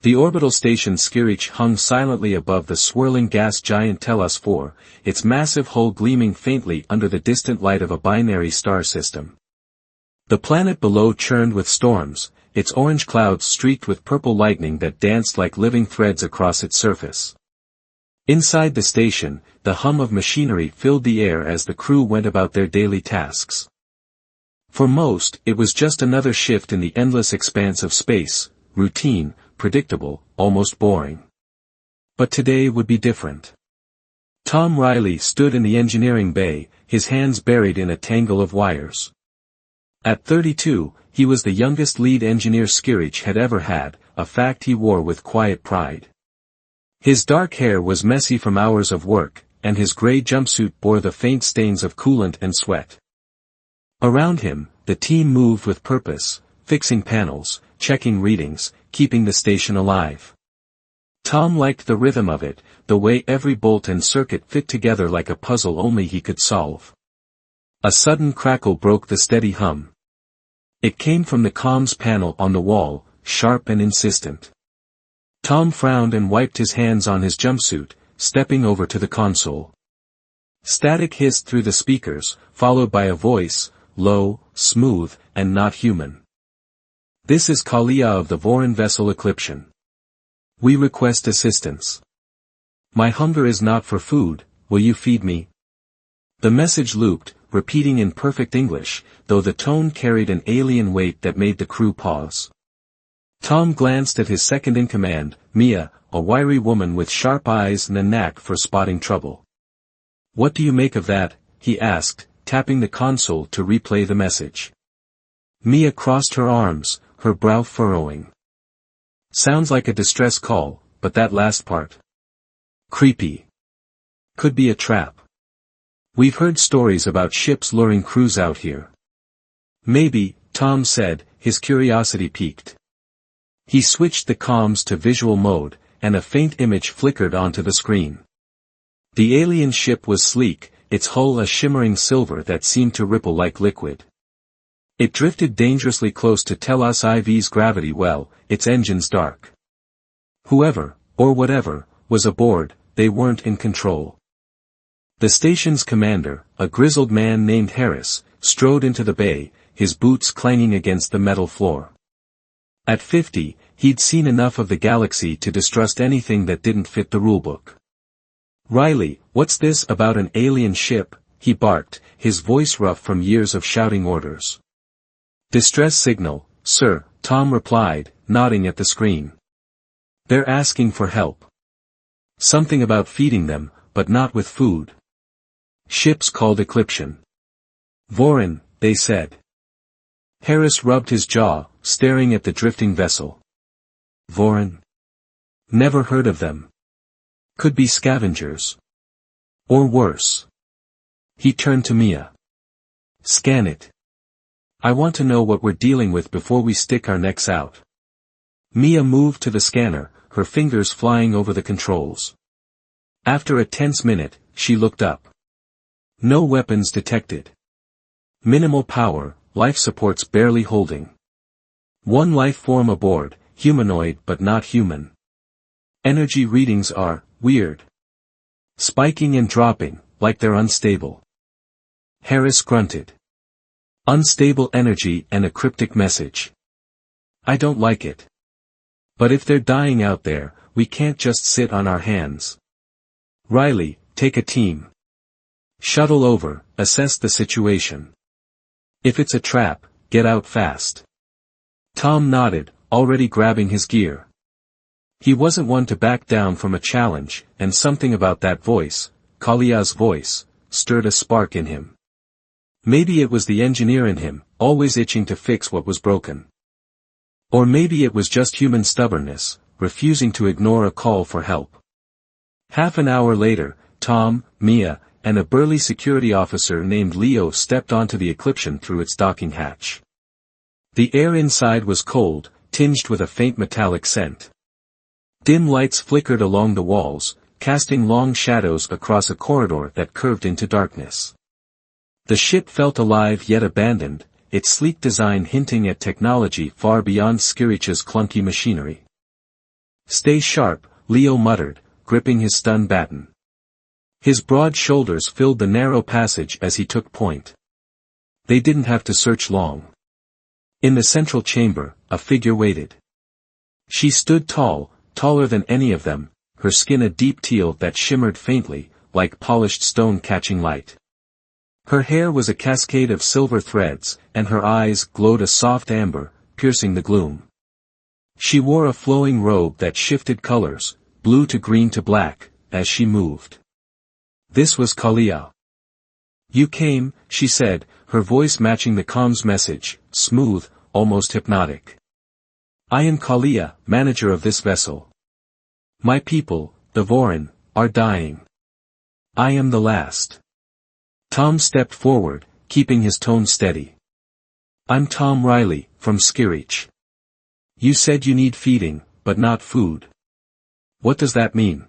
The orbital station Skirich hung silently above the swirling gas giant Telos 4, its massive hull gleaming faintly under the distant light of a binary star system. The planet below churned with storms, its orange clouds streaked with purple lightning that danced like living threads across its surface. Inside the station, the hum of machinery filled the air as the crew went about their daily tasks. For most, it was just another shift in the endless expanse of space, routine, predictable, almost boring. But today would be different. Tom Riley stood in the engineering bay, his hands buried in a tangle of wires. At 32, he was the youngest lead engineer Skirich had ever had, a fact he wore with quiet pride. His dark hair was messy from hours of work, and his gray jumpsuit bore the faint stains of coolant and sweat. Around him, the team moved with purpose, fixing panels, checking readings, keeping the station alive. Tom liked the rhythm of it, the way every bolt and circuit fit together like a puzzle only he could solve. A sudden crackle broke the steady hum. It came from the comms panel on the wall, sharp and insistent. Tom frowned and wiped his hands on his jumpsuit, stepping over to the console. Static hissed through the speakers, followed by a voice, low, smooth, and not human. "This is Kalia of the Voron vessel Eclipsion. We request assistance. My hunger is not for food, will you feed me?" The message looped, repeating in perfect English, though the tone carried an alien weight that made the crew pause. Tom glanced at his second-in-command, Mia, a wiry woman with sharp eyes and a knack for spotting trouble. "What do you make of that?" he asked, tapping the console to replay the message. Mia crossed her arms, her brow furrowing. "Sounds like a distress call, but that last part. Creepy. Could be a trap. We've heard stories about ships luring crews out here." "Maybe," Tom said, his curiosity piqued. He switched the comms to visual mode, and a faint image flickered onto the screen. The alien ship was sleek, its hull a shimmering silver that seemed to ripple like liquid. It drifted dangerously close to Telos IV's gravity well, its engines dark. Whoever, or whatever, was aboard, they weren't in control. The station's commander, a grizzled man named Harris, strode into the bay, his boots clanging against the metal floor. At 50, he'd seen enough of the galaxy to distrust anything that didn't fit the rulebook. "Riley, what's this about an alien ship?" he barked, his voice rough from years of shouting orders. "Distress signal, sir," Tom replied, nodding at the screen. "They're asking for help. Something about feeding them, but not with food. Ship's called Eclipsion. Voron, they said." Harris rubbed his jaw, staring at the drifting vessel. "Voron? Never heard of them. Could be scavengers. Or worse." He turned to Mia. "Scan it. I want to know what we're dealing with before we stick our necks out." Mia moved to the scanner, her fingers flying over the controls. After a tense minute, she looked up. No weapons detected. Minimal power, life supports barely holding. One life form aboard, humanoid but not human. Energy readings are weird. Spiking and dropping, like they're unstable. Harris grunted. "Unstable energy and a cryptic message. I don't like it. But if they're dying out there, we can't just sit on our hands. Riley, take a team. Shuttle over, assess the situation. If it's a trap, get out fast." Tom nodded, already grabbing his gear. He wasn't one to back down from a challenge, and something about that voice, Kalia's voice, stirred a spark in him. Maybe it was the engineer in him, always itching to fix what was broken. Or maybe it was just human stubbornness, refusing to ignore a call for help. Half an hour later, Tom, Mia, and a burly security officer named Leo stepped onto the Eclipsion through its docking hatch. The air inside was cold, tinged with a faint metallic scent. Dim lights flickered along the walls, casting long shadows across a corridor that curved into darkness. The ship felt alive yet abandoned, its sleek design hinting at technology far beyond Skirich's clunky machinery. Stay sharp, Leo muttered, gripping his stun baton. His broad shoulders filled the narrow passage as he took point. They didn't have to search long. In the central chamber, a figure waited. She stood tall, taller than any of them, her skin a deep teal that shimmered faintly, like polished stone catching light. Her hair was a cascade of silver threads, and her eyes glowed a soft amber, piercing the gloom. She wore a flowing robe that shifted colors, blue to green to black, as she moved. This was Kalia. You came, she said, her voice matching the comms message, smooth, almost hypnotic. I am Kalia, manager of this vessel. My people, the Vorin, are dying. I am the last. Tom stepped forward, keeping his tone steady. I'm Tom Riley, from Skirich. You said you need feeding, but not food. What does that mean?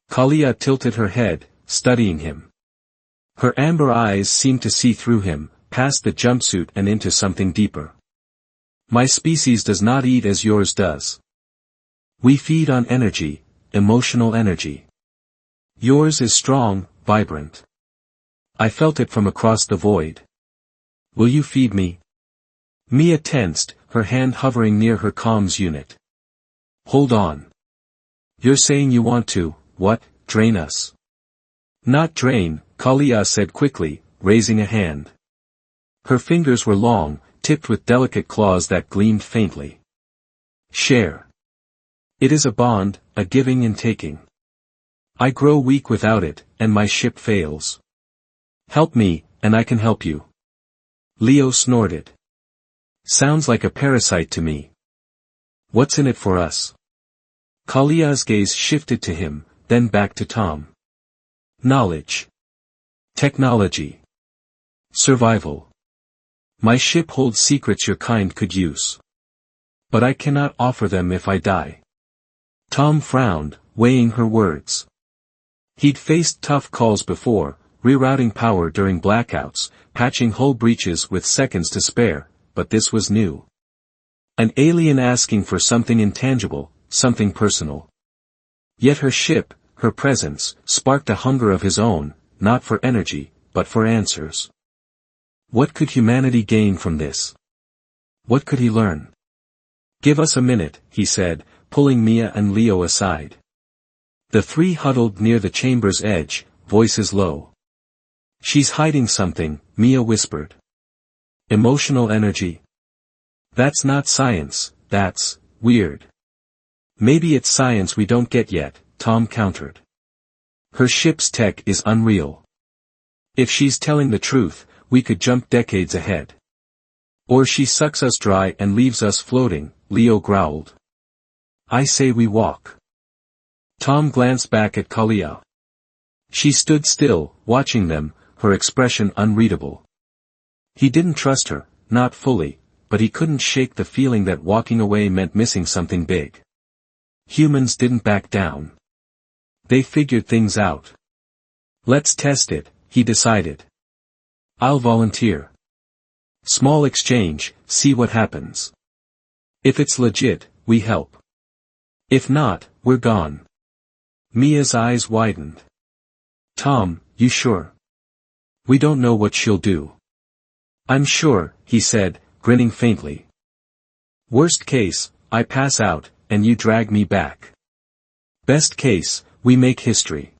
Kalia tilted her head, studying him. Her amber eyes seemed to see through him, past the jumpsuit and into something deeper. My species does not eat as yours does. We feed on energy, emotional energy. Yours is strong, vibrant. I felt it from across the void. Will you feed me? Mia tensed, her hand hovering near her comms unit. Hold on. You're saying you want to, what, drain us? Not drain, Kalia said quickly, raising a hand. Her fingers were long, tipped with delicate claws that gleamed faintly. Share. It is a bond, a giving and taking. I grow weak without it, and my ship fails. Help me, and I can help you. Leo snorted. Sounds like a parasite to me. What's in it for us? Kalia's gaze shifted to him, then back to Tom. Knowledge. Technology. Survival. My ship holds secrets your kind could use. But I cannot offer them if I die. Tom frowned, weighing her words. He'd faced tough calls before, rerouting power during blackouts, patching hull breaches with seconds to spare, but this was new. An alien asking for something intangible, something personal. Yet her ship, her presence, sparked a hunger of his own, not for energy, but for answers. What could humanity gain from this? What could he learn? Give us a minute, he said, pulling Mia and Leo aside. The three huddled near the chamber's edge, voices low. She's hiding something, Mia whispered. Emotional energy? That's not science, that's weird. Maybe it's science we don't get yet, Tom countered. Her ship's tech is unreal. If she's telling the truth, we could jump decades ahead. Or she sucks us dry and leaves us floating, Leo growled. I say we walk. Tom glanced back at Kalia. She stood still, watching them, her expression unreadable. He didn't trust her, not fully, but he couldn't shake the feeling that walking away meant missing something big. Humans didn't back down. They figured things out. Let's test it, he decided. I'll volunteer. Small exchange, see what happens. If it's legit, we help. If not, we're gone. Mia's eyes widened. Tom, you sure? We don't know what she'll do. I'm sure, he said, grinning faintly. Worst case, I pass out, and you drag me back. Best case, we make history.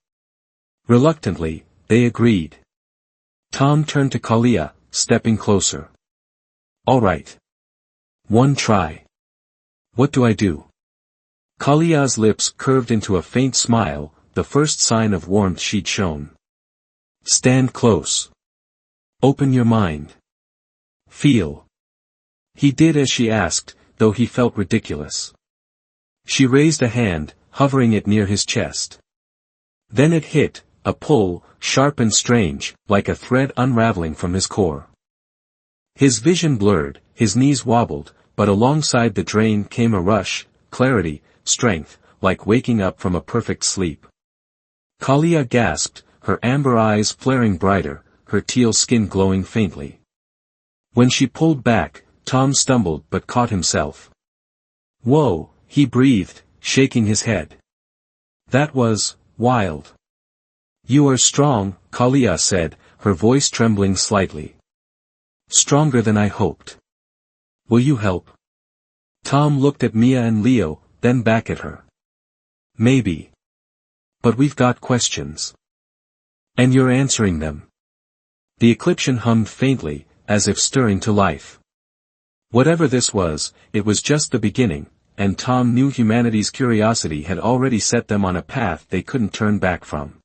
Reluctantly, they agreed. Tom turned to Kalia, stepping closer. All right. One try. What do I do? Kalia's lips curved into a faint smile, the first sign of warmth she'd shown. Stand close. Open your mind. Feel. He did as she asked, though he felt ridiculous. She raised a hand, hovering it near his chest. Then it hit, a pull, sharp and strange, like a thread unraveling from his core. His vision blurred, his knees wobbled, but alongside the drain came a rush, clarity, strength, like waking up from a perfect sleep. Kalia gasped, her amber eyes flaring brighter, her teal skin glowing faintly. When she pulled back, Tom stumbled but caught himself. Whoa, he breathed, shaking his head. That was wild. You are strong, Kalia said, her voice trembling slightly. Stronger than I hoped. Will you help? Tom looked at Mia and Leo, then back at her. Maybe. But we've got questions. And you're answering them. The Ecliptian hummed faintly, as if stirring to life. Whatever this was, it was just the beginning, and Tom knew humanity's curiosity had already set them on a path they couldn't turn back from.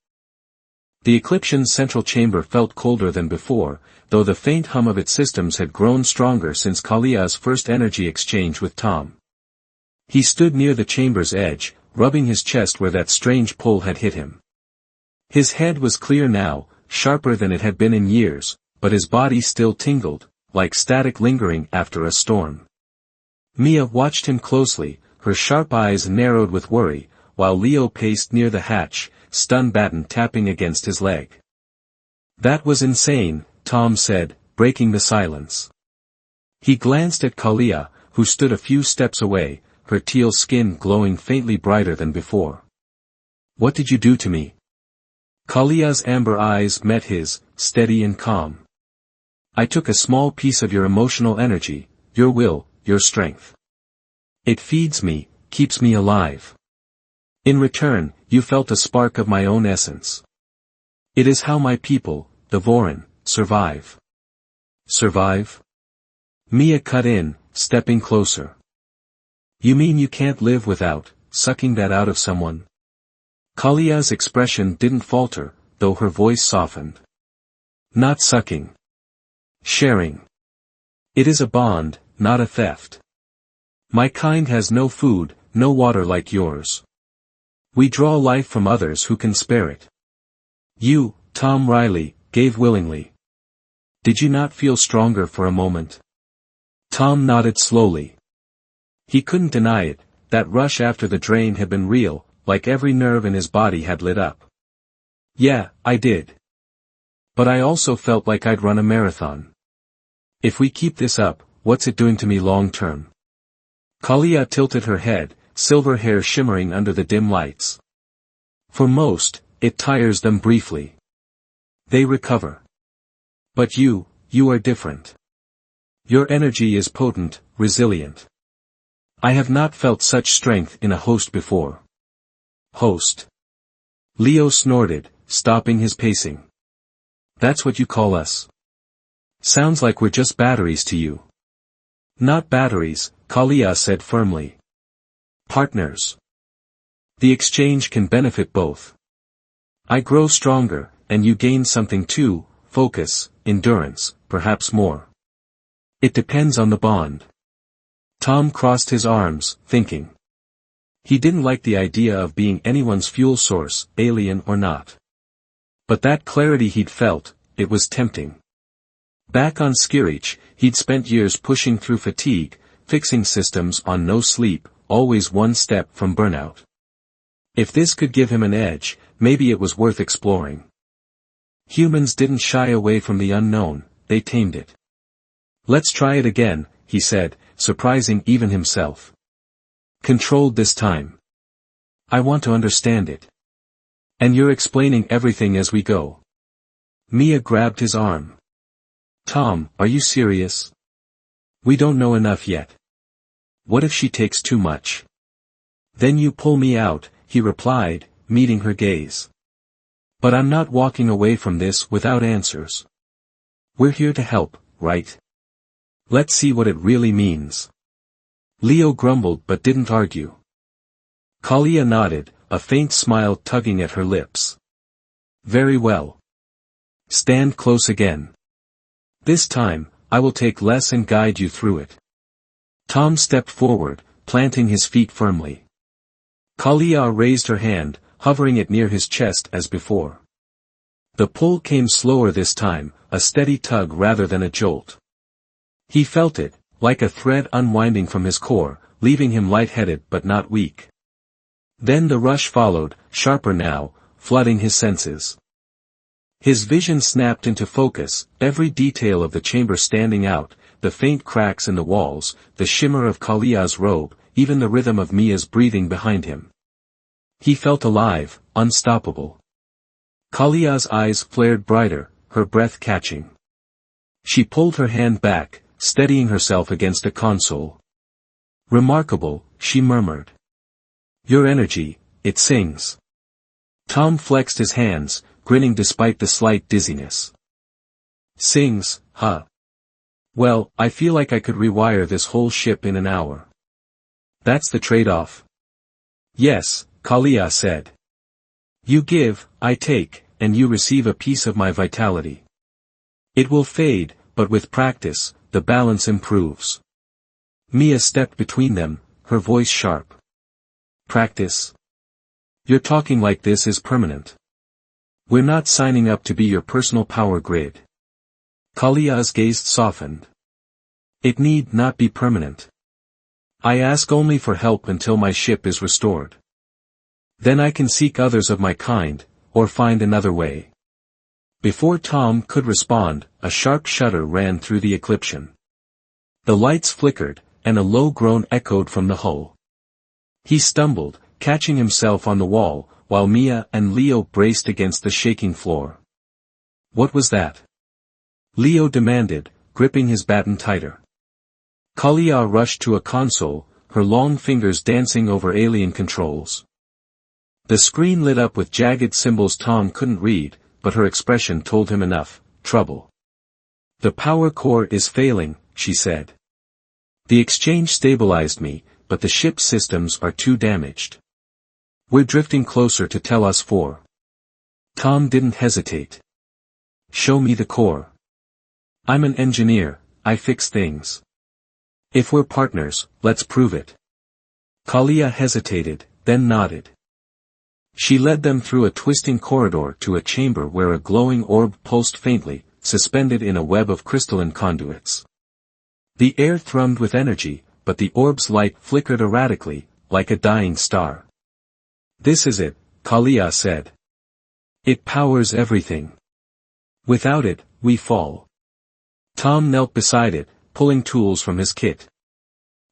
The Ecliptian's central chamber felt colder than before, though the faint hum of its systems had grown stronger since Kalia's first energy exchange with Tom. He stood near the chamber's edge, rubbing his chest where that strange pull had hit him. His head was clear now, sharper than it had been in years, but his body still tingled, like static lingering after a storm. Mia watched him closely, her sharp eyes narrowed with worry, while Leo paced near the hatch, stun baton tapping against his leg. That was insane, Tom said, breaking the silence. He glanced at Kalia, who stood a few steps away, her teal skin glowing faintly brighter than before. What did you do to me? Kalia's amber eyes met his, steady and calm. I took a small piece of your emotional energy, your will, your strength. It feeds me, keeps me alive. In return, you felt a spark of my own essence. It is how my people, the Vorin, survive. Survive? Mia cut in, stepping closer. You mean you can't live without sucking that out of someone? Kalia's expression didn't falter, though her voice softened. Not sucking. Sharing. It is a bond, not a theft. My kind has no food, no water like yours. We draw life from others who can spare it. You, Tom Riley, gave willingly. Did you not feel stronger for a moment? Tom nodded slowly. He couldn't deny it, that rush after the drain had been real, like every nerve in his body had lit up. Yeah, I did. But I also felt like I'd run a marathon. If we keep this up, what's it doing to me long term? Kalia tilted her head, silver hair shimmering under the dim lights. For most, it tires them briefly. They recover. But you are different. Your energy is potent, resilient. I have not felt such strength in a host before. Host. Leo snorted, stopping his pacing. That's what you call us. Sounds like we're just batteries to you. Not batteries, Kalia said firmly. Partners. The exchange can benefit both. I grow stronger, and you gain something too, focus, endurance, perhaps more. It depends on the bond. Tom crossed his arms, thinking. He didn't like the idea of being anyone's fuel source, alien or not. But that clarity he'd felt, it was tempting. Back on Skirich, he'd spent years pushing through fatigue, fixing systems on no sleep, always one step from burnout. If this could give him an edge, maybe it was worth exploring. Humans didn't shy away from the unknown, they tamed it. Let's try it again, he said, surprising even himself. Controlled this time. I want to understand it. And you're explaining everything as we go. Mia grabbed his arm. Tom, are you serious? We don't know enough yet. What if she takes too much? Then you pull me out, he replied, meeting her gaze. But I'm not walking away from this without answers. We're here to help, right? Let's see what it really means. Leo grumbled but didn't argue. Kalia nodded, a faint smile tugging at her lips. Very well. Stand close again. This time, I will take less and guide you through it. Tom stepped forward, planting his feet firmly. Kalia raised her hand, hovering it near his chest as before. The pull came slower this time, a steady tug rather than a jolt. He felt it, like a thread unwinding from his core, leaving him lightheaded but not weak. Then the rush followed, sharper now, flooding his senses. His vision snapped into focus, every detail of the chamber standing out, the faint cracks in the walls, the shimmer of Kalia's robe, even the rhythm of Mia's breathing behind him. He felt alive, unstoppable. Kalia's eyes flared brighter, her breath catching. She pulled her hand back, steadying herself against a console. "Remarkable," she murmured. "Your energy, it sings." Tom flexed his hands, grinning despite the slight dizziness. "Sings, huh? Well, I feel like I could rewire this whole ship in an hour." "That's the trade-off." "Yes," Kalia said. "You give, I take, and you receive a piece of my vitality. It will fade, but with practice, the balance improves." Mia stepped between them, her voice sharp. "Practice? You're talking like this is permanent. We're not signing up to be your personal power grid." Kalia's gaze softened. "It need not be permanent. I ask only for help until my ship is restored. Then I can seek others of my kind, or find another way." Before Tom could respond, a sharp shudder ran through the Eclipsion. The lights flickered, and a low groan echoed from the hull. He stumbled, catching himself on the wall, while Mia and Leo braced against the shaking floor. "What was that?" Leo demanded, gripping his baton tighter. Kalia rushed to a console, her long fingers dancing over alien controls. The screen lit up with jagged symbols Tom couldn't read, but her expression told him enough: trouble. "The power core is failing," she said. "The exchange stabilized me, but the ship's systems are too damaged. We're drifting closer to Telos 4. Tom didn't hesitate. "Show me the core. I'm an engineer, I fix things. If we're partners, let's prove it." Kalia hesitated, then nodded. She led them through a twisting corridor to a chamber where a glowing orb pulsed faintly, suspended in a web of crystalline conduits. The air thrummed with energy, but the orb's light flickered erratically, like a dying star. "This is it," Kalia said. "It powers everything. Without it, we fall." Tom knelt beside it, pulling tools from his kit.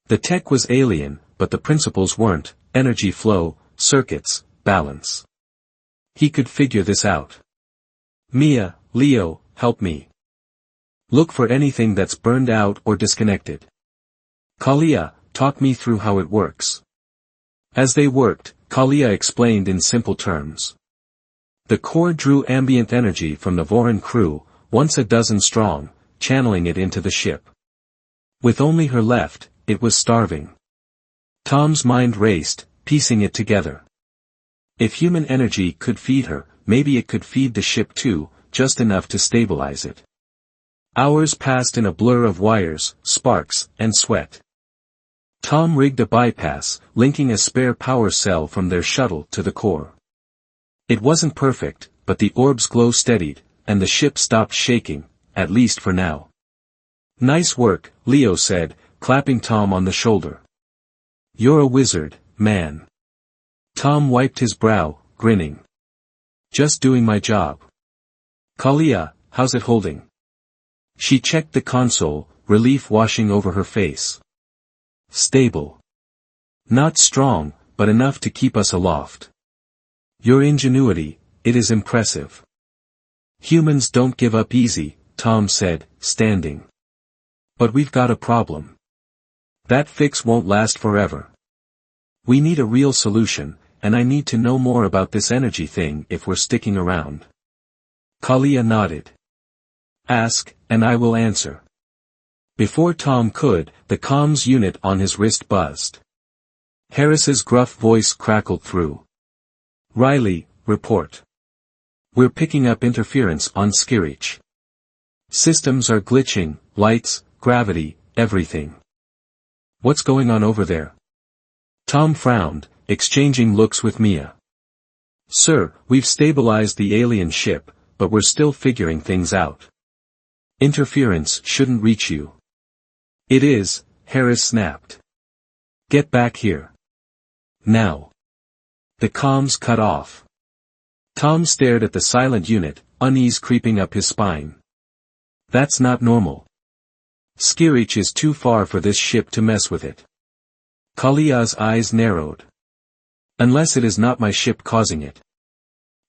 The tech was alien, but the principles weren't: energy flow, circuits, balance. He could figure this out. "Mia, Leo, help me. Look for anything that's burned out or disconnected. Kalia, talk me through how it works." As they worked, Kalia explained in simple terms. The core drew ambient energy from the Voran crew, once a dozen strong, channeling it into the ship. With only her left, it was starving. Tom's mind raced, piecing it together. If human energy could feed her, maybe it could feed the ship too, just enough to stabilize it. Hours passed in a blur of wires, sparks, and sweat. Tom rigged a bypass, linking a spare power cell from their shuttle to the core. It wasn't perfect, but the orb's glow steadied, and the ship stopped shaking, at least for now. "Nice work," Leo said, clapping Tom on the shoulder. "You're a wizard, man." Tom wiped his brow, grinning. "Just doing my job." "Kalia, how's it holding?" She checked the console, relief washing over her face. "Stable. Not strong, but enough to keep us aloft." "Your ingenuity, it is impressive." "Humans don't give up easy," Tom said, standing. "But we've got a problem. That fix won't last forever. We need a real solution, and I need to know more about this energy thing if we're sticking around." Kalia nodded. "Ask, and I will answer." Before Tom could, the comms unit on his wrist buzzed. Harris's gruff voice crackled through. "Riley, report. We're picking up interference on Skirich. Systems are glitching, lights, gravity, everything." "What's going on over there?" Tom frowned, exchanging looks with Mia. "Sir, we've stabilized the alien ship, but we're still figuring things out. Interference shouldn't reach you." "It is," Harris snapped. "Get back here. Now." The comms cut off. Tom stared at the silent unit, unease creeping up his spine. That's not normal. Skirich is too far for this ship to mess with it. Kalia's eyes narrowed. Unless it is not my ship causing it.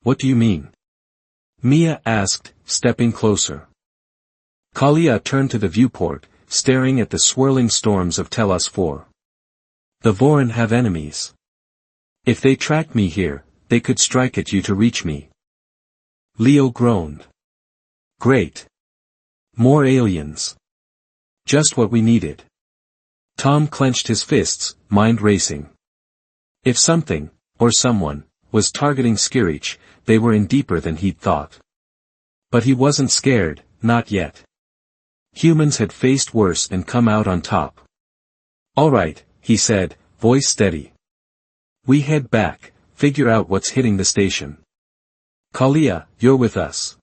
What do you mean? Mia asked, stepping closer. Kalia turned to the viewport, staring at the swirling storms of Telos 4. The Vorin have enemies. If they track me here, they could strike at you to reach me. Leo groaned. Great. More aliens. Just what we needed. Tom clenched his fists, mind racing. If something, or someone, was targeting Skirich, they were in deeper than he'd thought. But he wasn't scared, not yet. Humans had faced worse and come out on top. All right, he said, voice steady. We head back, figure out what's hitting the station. Kalia, you're with us.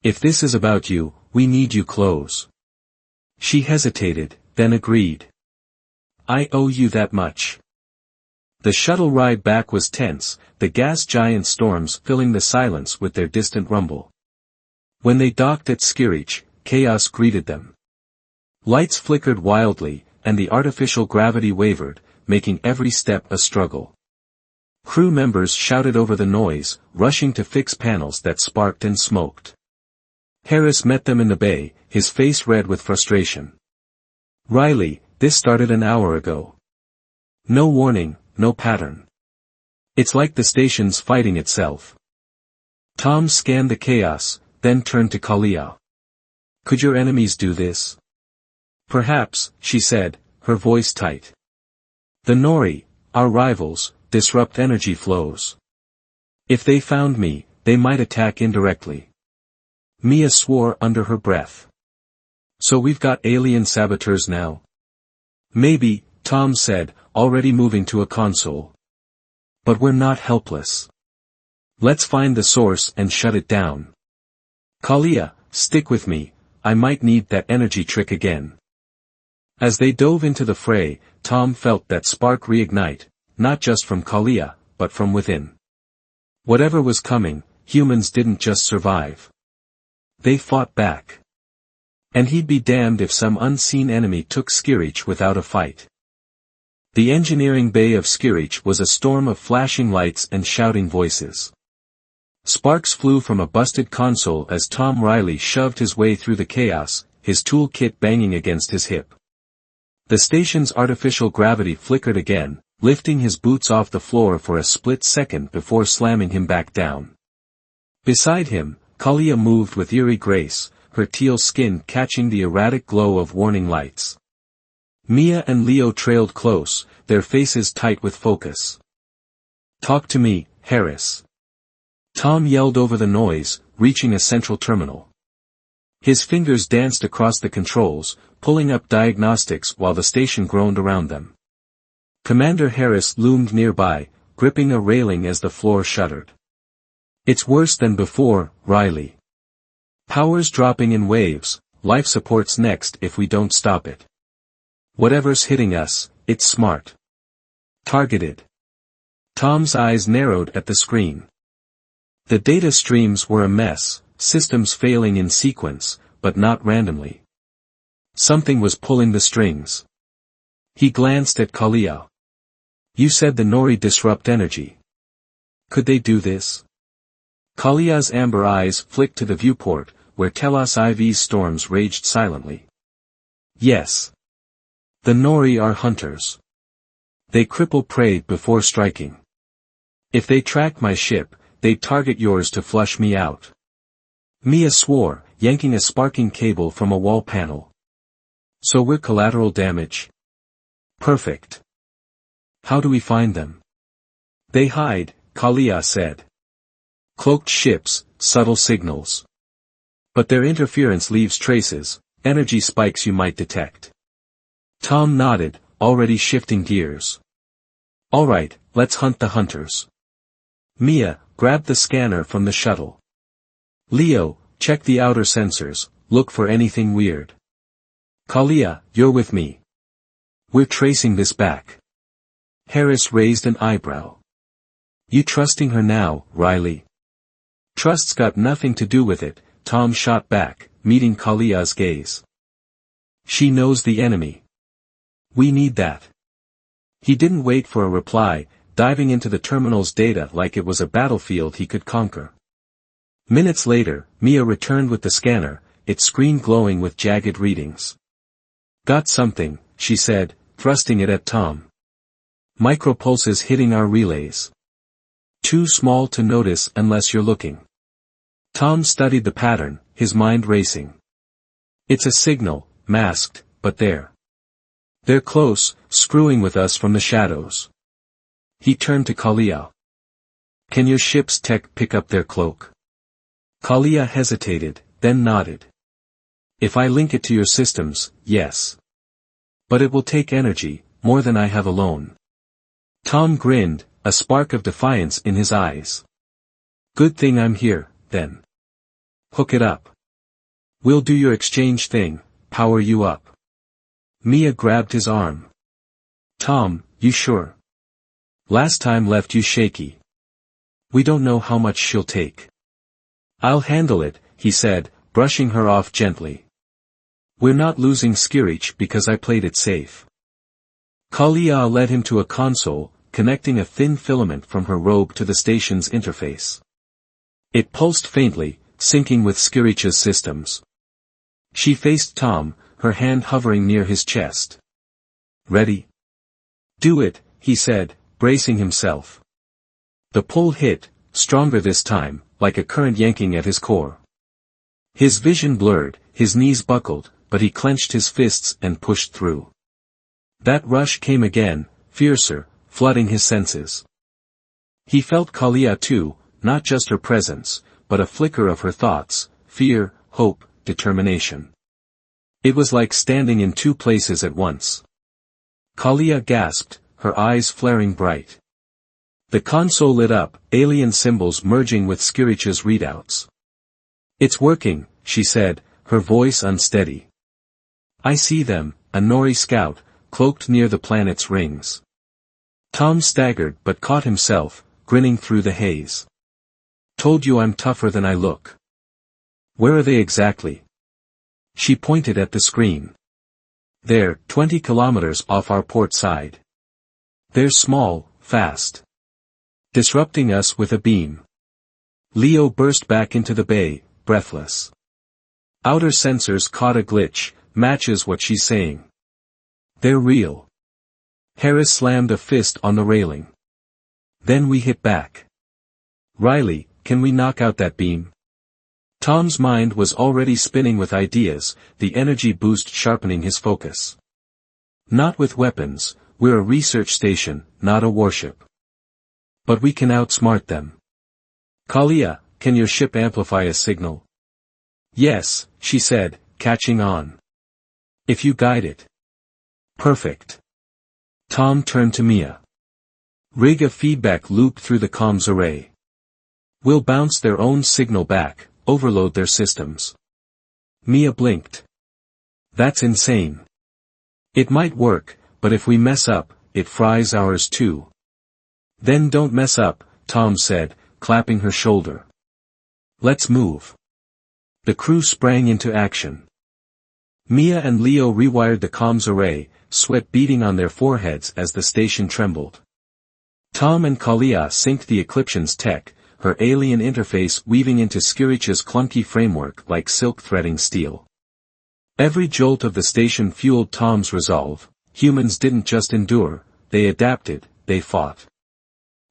If this is about you, we need you close. She hesitated, then agreed. I owe you that much. The shuttle ride back was tense, the gas giant storms filling the silence with their distant rumble. When they docked at Skirich, chaos greeted them. Lights flickered wildly, and the artificial gravity wavered, making every step a struggle. Crew members shouted over the noise, rushing to fix panels that sparked and smoked. Harris met them in the bay, his face red with frustration. Riley, this started an hour ago. No warning, no pattern. It's like the station's fighting itself. Tom scanned the chaos, then turned to Kalia. Could your enemies do this? Perhaps, she said, her voice tight. The Nori, our rivals, disrupt energy flows. If they found me, they might attack indirectly. Mia swore under her breath. So we've got alien saboteurs now? Maybe, Tom said, already moving to a console. But we're not helpless. Let's find the source and shut it down. Kalia, stick with me, I might need that energy trick again. As they dove into the fray, Tom felt that spark reignite, not just from Kalia, but from within. Whatever was coming, humans didn't just survive. They fought back. And he'd be damned if some unseen enemy took Skirich without a fight. The engineering bay of Skirich was a storm of flashing lights and shouting voices. Sparks flew from a busted console as Tom Riley shoved his way through the chaos, his tool kit banging against his hip. The station's artificial gravity flickered again, lifting his boots off the floor for a split second before slamming him back down. Beside him, Kalia moved with eerie grace, her teal skin catching the erratic glow of warning lights. Mia and Leo trailed close, their faces tight with focus. Talk to me, Harris. Tom yelled over the noise, reaching a central terminal. His fingers danced across the controls, pulling up diagnostics while the station groaned around them. Commander Harris loomed nearby, gripping a railing as the floor shuddered. It's worse than before, Riley. Power's dropping in waves, life support's next if we don't stop it. Whatever's hitting us, it's smart. Targeted. Tom's eyes narrowed at the screen. The data streams were a mess, systems failing in sequence, but not randomly. Something was pulling the strings. He glanced at Kalia. You said the Nori disrupt energy. Could they do this? Kalia's amber eyes flicked to the viewport, where Telos IV's storms raged silently. Yes. The Nori are hunters. They cripple prey before striking. If they track my ship, they'd target yours to flush me out. Mia swore, yanking a sparking cable from a wall panel. So we're collateral damage? Perfect. How do we find them? They hide, Kalia said. Cloaked ships, subtle signals. But their interference leaves traces, energy spikes you might detect. Tom nodded, already shifting gears. All right, let's hunt the hunters. Mia, grab the scanner from the shuttle. Leo, check the outer sensors, look for anything weird. Kalia, you're with me. We're tracing this back. Harris raised an eyebrow. You trusting her now, Riley? Trust's got nothing to do with it, Tom shot back, meeting Kalia's gaze. She knows the enemy. We need that. He didn't wait for a reply, diving into the terminal's data like it was a battlefield he could conquer. Minutes later, Mia returned with the scanner, its screen glowing with jagged readings. "Got something," she said, thrusting it at Tom. "Micropulses hitting our relays. Too small to notice unless you're looking." Tom studied the pattern, his mind racing. "It's a signal, masked, but there. They're close, screwing with us from the shadows." He turned to Kalia. "Can your ship's tech pick up their cloak?" Kalia hesitated, then nodded. "If I link it to your systems, yes. But it will take energy, more than I have alone." Tom grinned, a spark of defiance in his eyes. "Good thing I'm here, then. Hook it up. We'll do your exchange thing, power you up." Mia grabbed his arm. "Tom, you sure? Last time left you shaky. We don't know how much she'll take." "I'll handle it," he said, brushing her off gently. "We're not losing Skirich because I played it safe." Kalia led him to a console, connecting a thin filament from her robe to the station's interface. It pulsed faintly, syncing with Skirich's systems. She faced Tom, her hand hovering near his chest. "Ready?" "Do it," he said, bracing himself. The pull hit, stronger this time, like a current yanking at his core. His vision blurred, his knees buckled, but he clenched his fists and pushed through. That rush came again, fiercer, flooding his senses. He felt Kalia too, not just her presence, but a flicker of her thoughts, fear, hope, determination. It was like standing in two places at once. Kalia gasped, her eyes flaring bright. The console lit up, alien symbols merging with Skirich's readouts. "It's working," she said, her voice unsteady. "I see them, a Nori scout, cloaked near the planet's rings." Tom staggered but caught himself, grinning through the haze. "Told you I'm tougher than I look." "Where are they exactly?" She pointed at the screen. "They're 20 kilometers off our port side. They're small, fast. Disrupting us with a beam." Leo burst back into the bay, breathless. "Outer sensors caught a glitch, matches what she's saying. They're real." Harris slammed a fist on the railing. "Then we hit back. Riley, can we knock out that beam?" Tom's mind was already spinning with ideas, the energy boost sharpening his focus. "Not with weapons, we're a research station, not a warship. But we can outsmart them." "Kalia, can your ship amplify a signal?" "Yes," she said, catching on. "If you guide it." "Perfect." Tom turned to Mia. "Rig a feedback loop through the comms array. We'll bounce their own signal back, overload their systems." Mia blinked. "That's insane." "It might work, but if we mess up, it fries ours too." "Then don't mess up," Tom said, clapping her shoulder. "Let's move." The crew sprang into action. Mia and Leo rewired the comms array, sweat beading on their foreheads as the station trembled. Tom and Kalia synced the Eclipsion's tech, her alien interface weaving into Skirich's clunky framework like silk threading steel. Every jolt of the station fueled Tom's resolve. Humans didn't just endure, they adapted, they fought.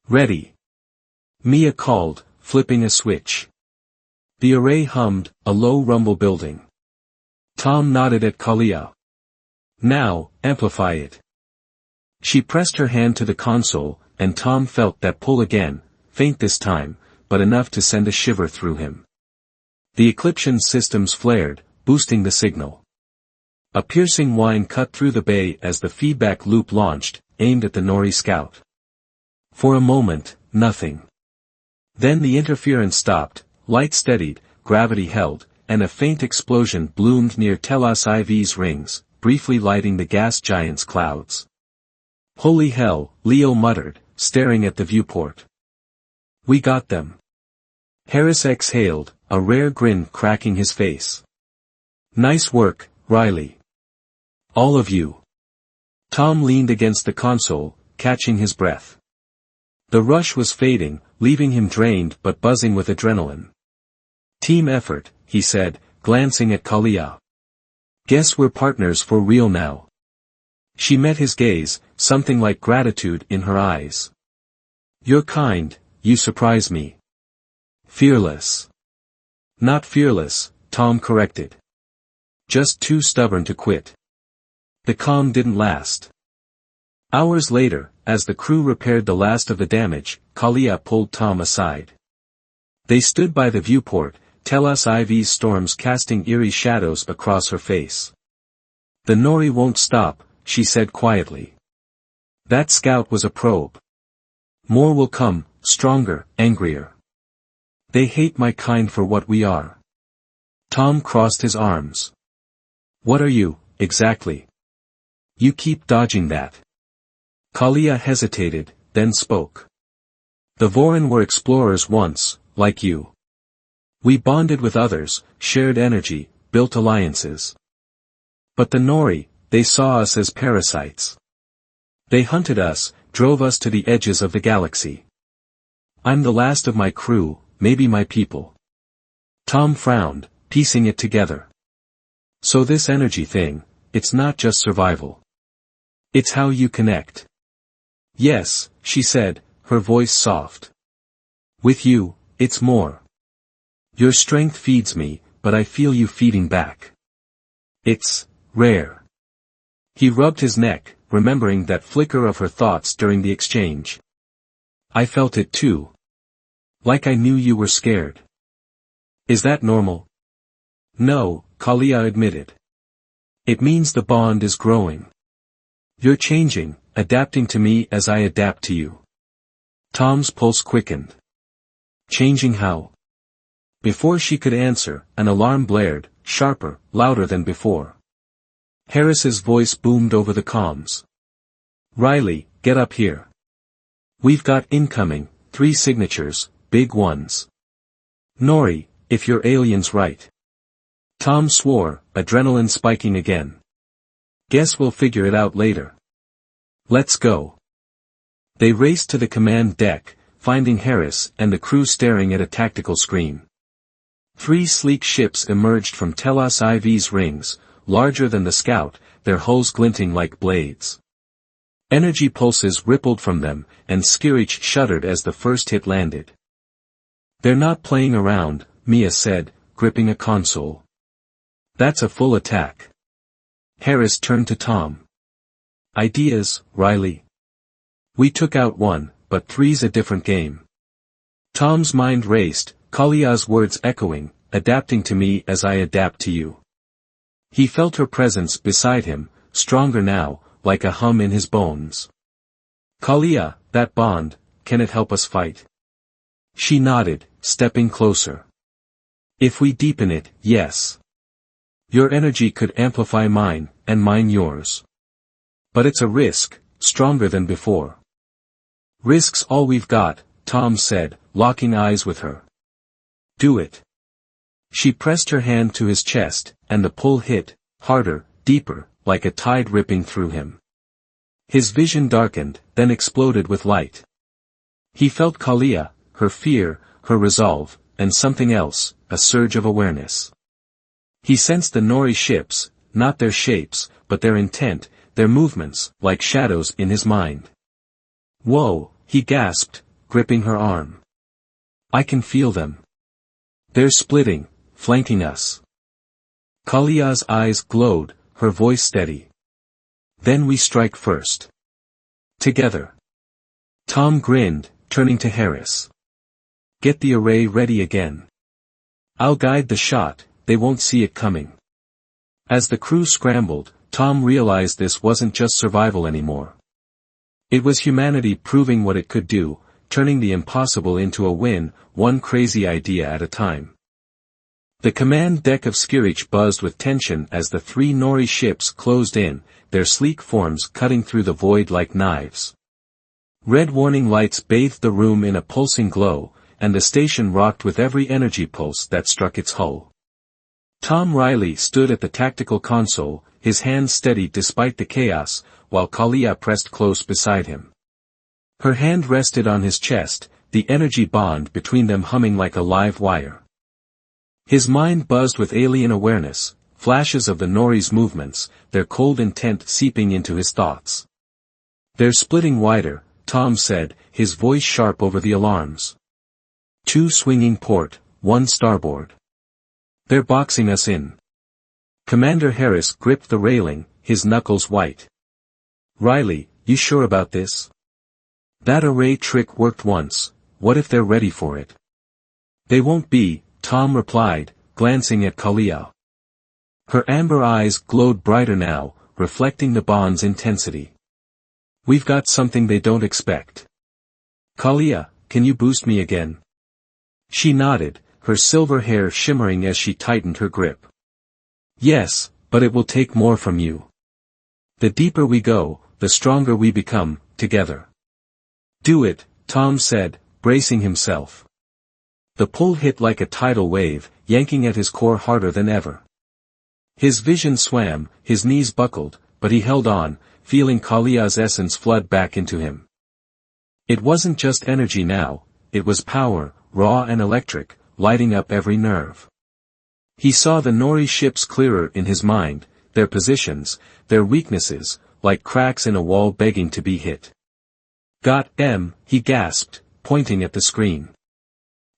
"Ready?" Mia called, flipping a switch. The array hummed, a low rumble building. Tom nodded at Kalia. "Now, amplify it." She pressed her hand to the console, and Tom felt that pull again, faint this time, but enough to send a shiver through him. The Eclipsion systems flared, boosting the signal. A piercing whine cut through the bay as the feedback loop launched, aimed at the Nori scout. For a moment, nothing. Then the interference stopped, light steadied, gravity held, and a faint explosion bloomed near Telos IV's rings, briefly lighting the gas giant's clouds. "Holy hell," Leo muttered, staring at the viewport. "We got them." Harris exhaled, a rare grin cracking his face. "Nice work, Riley. All of you." Tom leaned against the console, catching his breath. The rush was fading, leaving him drained but buzzing with adrenaline. "Team effort," he said, glancing at Kalia. "Guess we're partners for real now." She met his gaze, something like gratitude in her eyes. "You're kind, you surprise me." "Fearless." "Not fearless," Tom corrected. "Just too stubborn to quit." The calm didn't last. Hours later, as the crew repaired the last of the damage, Kalia pulled Tom aside. They stood by the viewport, Telos IV's storms casting eerie shadows across her face. "The Nori won't stop," she said quietly. "That scout was a probe. More will come, stronger, angrier. They hate my kind for what we are." Tom crossed his arms. "What are you, exactly? You keep dodging that." Kalia hesitated, then spoke. "The Vorin were explorers once, like you. We bonded with others, shared energy, built alliances. But the Nori, they saw us as parasites. They hunted us, drove us to the edges of the galaxy. I'm the last of my crew, maybe my people." Tom frowned, piecing it together. "So this energy thing, it's not just survival. It's how you connect." "Yes," she said, her voice soft. "With you, it's more. Your strength feeds me, but I feel you feeding back. It's rare." He rubbed his neck, remembering that flicker of her thoughts during the exchange. "I felt it too. Like I knew you were scared." "Is that normal?" "No," Kalia admitted. "It means the bond is growing. You're changing, adapting to me as I adapt to you." Tom's pulse quickened. "Changing how?" Before she could answer, an alarm blared, sharper, louder than before. Harris's voice boomed over the comms. "Riley, get up here. We've got incoming, 3 signatures, big ones. Nori, if your alien's right." Tom swore, adrenaline spiking again. "Guess we'll figure it out later. Let's go." They raced to the command deck, finding Harris and the crew staring at a tactical screen. 3 sleek ships emerged from Telos IV's rings, larger than the Scout, their hulls glinting like blades. Energy pulses rippled from them, and Skirich shuddered as the first hit landed. "They're not playing around," Mia said, gripping a console. "That's a full attack." Harris turned to Tom. "Ideas, Riley?" "We took out 1, but 3's a different game." Tom's mind raced, Kalia's words echoing, "Adapting to me as I adapt to you." He felt her presence beside him, stronger now, like a hum in his bones. "Kalia, that bond, can it help us fight?" She nodded, stepping closer. "If we deepen it, yes. Your energy could amplify mine, and mine yours. But it's a risk, stronger than before." "Risk's all we've got," Tom said, locking eyes with her. "Do it." She pressed her hand to his chest, and the pull hit, harder, deeper, like a tide ripping through him. His vision darkened, then exploded with light. He felt Kalia, her fear, her resolve, and something else, a surge of awareness. He sensed the Nori ships, not their shapes, but their intent, their movements, like shadows in his mind. "Whoa," he gasped, gripping her arm. "I can feel them. They're splitting, flanking us." Kalia's eyes glowed, her voice steady. "Then we strike first. Together." Tom grinned, turning to Harris. "Get the array ready again. I'll guide the shot, they won't see it coming." As the crew scrambled, Tom realized this wasn't just survival anymore. It was humanity proving what it could do, turning the impossible into a win, one crazy idea at a time. The command deck of Skirich buzzed with tension as the 3 Nori ships closed in, their sleek forms cutting through the void like knives. Red warning lights bathed the room in a pulsing glow, and the station rocked with every energy pulse that struck its hull. Tom Riley stood at the tactical console, his hands steady despite the chaos, while Kalia pressed close beside him. Her hand rested on his chest, the energy bond between them humming like a live wire. His mind buzzed with alien awareness, flashes of the Nori's movements, their cold intent seeping into his thoughts. "They're splitting wider," Tom said, his voice sharp over the alarms. "2 swinging port, 1 starboard. They're boxing us in." Commander Harris gripped the railing, his knuckles white. "Riley, you sure about this? That array trick worked once, what if they're ready for it?" "They won't be," Tom replied, glancing at Kalia. Her amber eyes glowed brighter now, reflecting the bond's intensity. "We've got something they don't expect. Kalia, can you boost me again?" She nodded, her silver hair shimmering as she tightened her grip. "Yes, but it will take more from you. The deeper we go, the stronger we become, together." "Do it," Tom said, bracing himself. The pull hit like a tidal wave, yanking at his core harder than ever. His vision swam, his knees buckled, but he held on, feeling Kalia's essence flood back into him. It wasn't just energy now, it was power, raw and electric, lighting up every nerve. He saw the Nori ships clearer in his mind, their positions, their weaknesses, like cracks in a wall begging to be hit. "Got M," he gasped, pointing at the screen.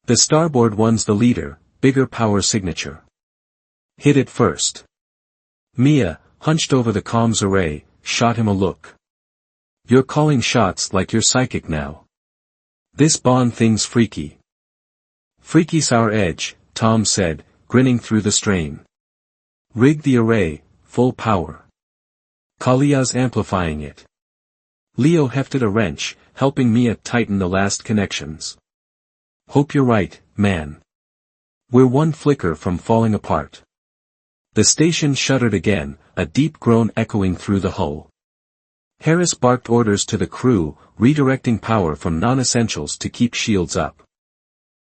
"The starboard one's the leader, bigger power signature. Hit it first." Mia, hunched over the comms array, shot him a look. "You're calling shots like you're psychic now. This bond thing's freaky." "Freaky's our edge," Tom said, grinning through the strain. "Rig the array, full power. Kalia's amplifying it." Leo hefted a wrench, helping Mia tighten the last connections. "Hope you're right, man. We're one flicker from falling apart." The station shuddered again, a deep groan echoing through the hull. Harris barked orders to the crew, redirecting power from non-essentials to keep shields up.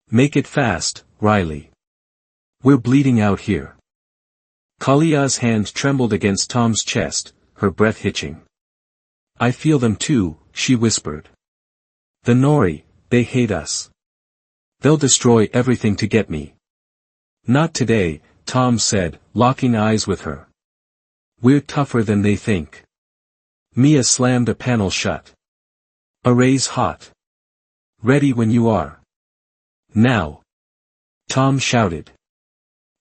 "Make it fast, Riley. We're bleeding out here." Kalia's hand trembled against Tom's chest, her breath hitching. "I feel them too," she whispered. "The Nori, they hate us. They'll destroy everything to get me." "Not today," Tom said, locking eyes with her. "We're tougher than they think." Mia slammed a panel shut. "Array's hot. Ready when you are." "Now!" Tom shouted.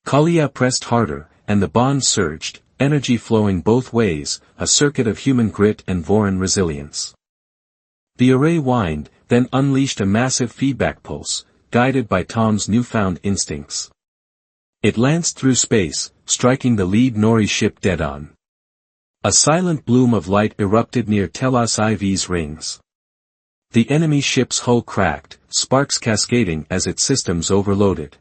Kalia pressed harder, and the bond surged, energy flowing both ways, a circuit of human grit and Voran resilience. The array whined, then unleashed a massive feedback pulse, guided by Tom's newfound instincts. It lanced through space, striking the lead Nori ship dead on. A silent bloom of light erupted near Telos IV's rings. The enemy ship's hull cracked, sparks cascading as its systems overloaded.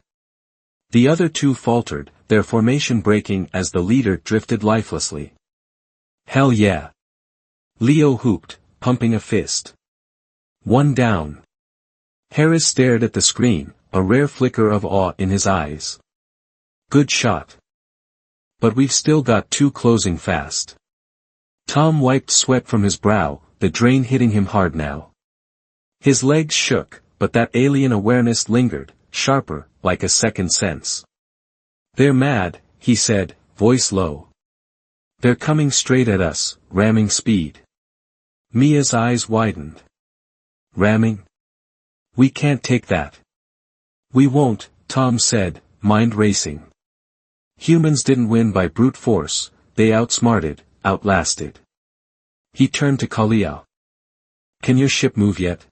The other 2 faltered, their formation breaking as the leader drifted lifelessly. "Hell yeah!" Leo whooped, pumping a fist. "One down." Harris stared at the screen, a rare flicker of awe in his eyes. "Good shot. But we've still got 2 closing fast." Tom wiped sweat from his brow, the drain hitting him hard now. His legs shook, but that alien awareness lingered, sharper, like a second sense. "They're mad," he said, voice low. "They're coming straight at us, ramming speed." Mia's eyes widened. "Ramming? We can't take that." "We won't," Tom said, mind racing. "Humans didn't win by brute force, they outsmarted, outlasted." He turned to Kalia. "Can your ship move yet?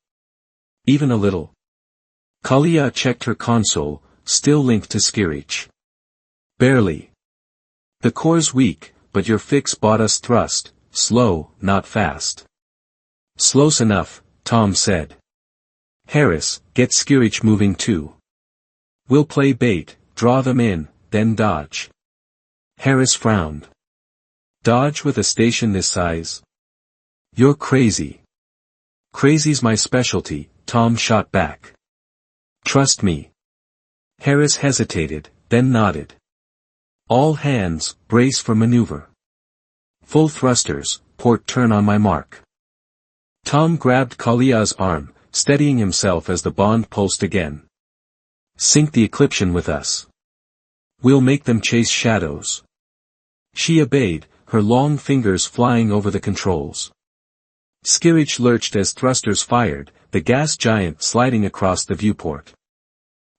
Even a little?" Kalia checked her console, still linked to Skirich. "Barely. The core's weak, but your fix bought us thrust, slow, not fast." "Slow's enough," Tom said. "Harris, get Skirich moving too. We'll play bait, draw them in, then dodge." Harris frowned. "Dodge with a station this size? You're crazy." "Crazy's my specialty," Tom shot back. "Trust me." Harris hesitated, then nodded. "All hands, brace for maneuver. Full thrusters, port turn on my mark." Tom grabbed Kalia's arm, steadying himself as the bond pulsed again. Sync the Eclipsion with us. We'll make them chase shadows. She obeyed, her long fingers flying over the controls. Skirich lurched as thrusters fired, the gas giant sliding across the viewport.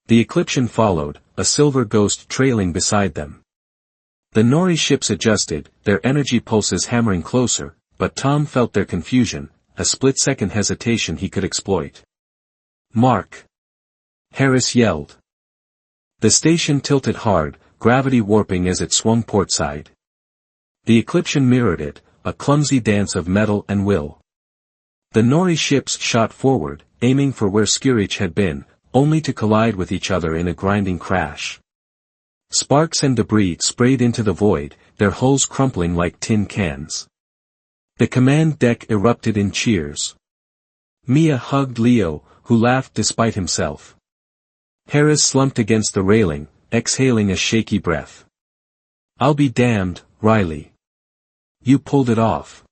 The Eclipsion followed, a silver ghost trailing beside them. The Nori ships adjusted, their energy pulses hammering closer, but Tom felt their confusion, a split-second hesitation he could exploit. Mark! Harris yelled. The station tilted hard, gravity warping as it swung portside. The Eclipsion mirrored it, a clumsy dance of metal and will. The Nori ships shot forward, aiming for where Skirich had been, only to collide with each other in a grinding crash. Sparks and debris sprayed into the void, their hulls crumpling like tin cans. The command deck erupted in cheers. Mia hugged Leo, who laughed despite himself. Harris slumped against the railing, exhaling a shaky breath. I'll be damned, Riley. You pulled it off.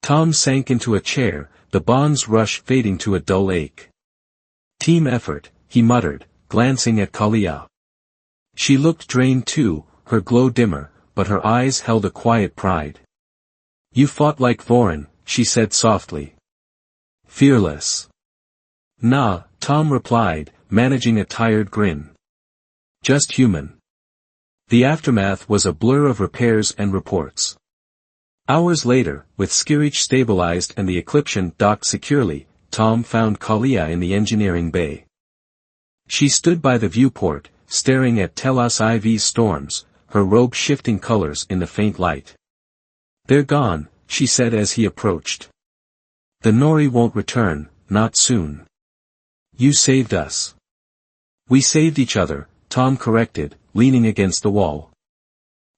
Tom sank into a chair, the bond's rush fading to a dull ache. Team effort, he muttered, glancing at Kalia. She looked drained too, her glow dimmer, but her eyes held a quiet pride. You fought like Voron, she said softly. Fearless. Nah, Tom replied, managing a tired grin. Just human. The aftermath was a blur of repairs and reports. Hours later, with Skirich stabilized and the Eclipsion docked securely, Tom found Kalia in the engineering bay. She stood by the viewport, staring at Telos IV's storms, her robe shifting colors in the faint light. They're gone, she said as he approached. The Nori won't return, not soon. You saved us. We saved each other, Tom corrected, leaning against the wall.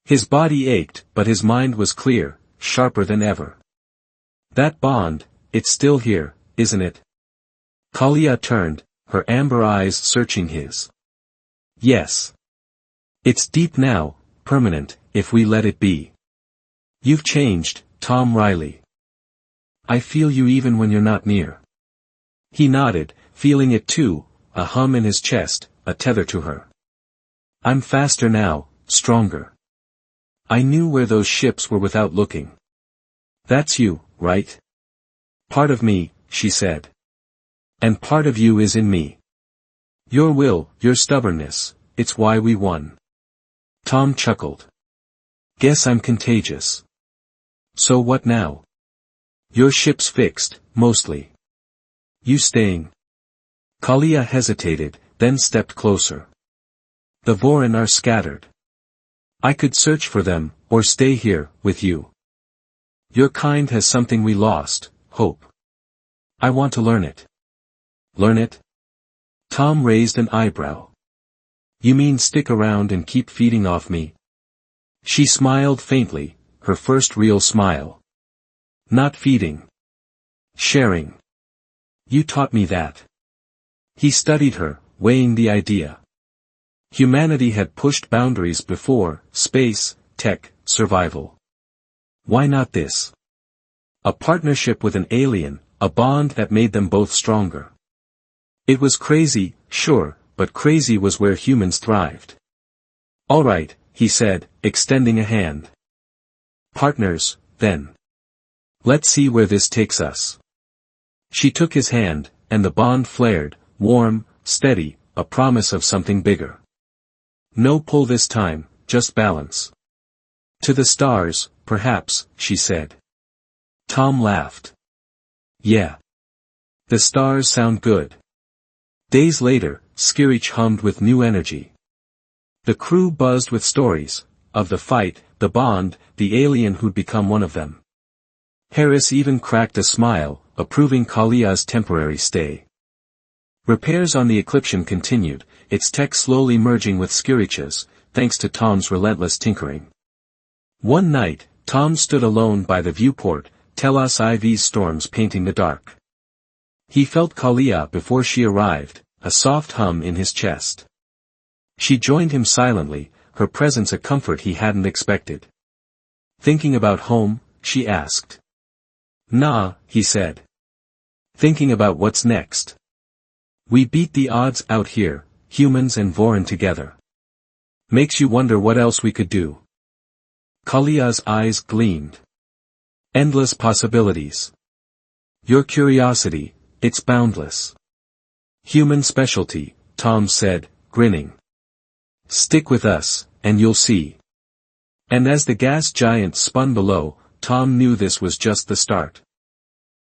His body ached, but his mind was clear, sharper than ever. That bond, it's still here, isn't it? Kalia turned, her amber eyes searching his. Yes. It's deep now, permanent, if we let it be. You've changed, Tom Riley. I feel you even when you're not near. He nodded, feeling it too, a hum in his chest, a tether to her. I'm faster now, stronger. I knew where those ships were without looking. That's you, right? Part of me, she said. And part of you is in me. Your will, your stubbornness, it's why we won. Tom chuckled. Guess I'm contagious. So what now? Your ship's fixed, mostly. You staying? Kalia hesitated, then stepped closer. The Voron are scattered. I could search for them, or stay here, with you. Your kind has something we lost, hope. I want to learn it. Learn it? Tom raised an eyebrow. You mean stick around and keep feeding off me? She smiled faintly, her first real smile. Not feeding. Sharing. You taught me that. He studied her, weighing the idea. Humanity had pushed boundaries before, space, tech, survival. Why not this? A partnership with an alien, a bond that made them both stronger. It was crazy, sure, but crazy was where humans thrived. All right, he said, extending a hand. Partners, then. Let's see where this takes us. She took his hand, and the bond flared, warm, steady, a promise of something bigger. No pull this time, just balance. To the stars, perhaps, she said. Tom laughed. Yeah. The stars sound good. Days later, Skirich hummed with new energy. The crew buzzed with stories, of the fight, the bond, the alien who'd become one of them. Harris even cracked a smile, approving Kalia's temporary stay. Repairs on the Eclipsion continued, its tech slowly merging with Skirich's, thanks to Tom's relentless tinkering. One night, Tom stood alone by the viewport, Telos IV's storms painting the dark. He felt Kalia before she arrived, a soft hum in his chest. She joined him silently, her presence a comfort he hadn't expected. Thinking about home, she asked. Nah, he said. Thinking about what's next. We beat the odds out here, humans and Voron together. Makes you wonder what else we could do. Kalia's eyes gleamed. Endless possibilities. Your curiosity, it's boundless. Human specialty, Tom said, grinning. Stick with us, and you'll see. And as the gas giant spun below, Tom knew this was just the start.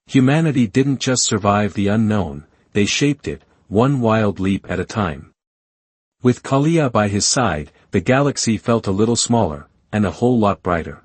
Humanity didn't just survive the unknown, they shaped it, one wild leap at a time. With Kalia by his side, the galaxy felt a little smaller, and a whole lot brighter.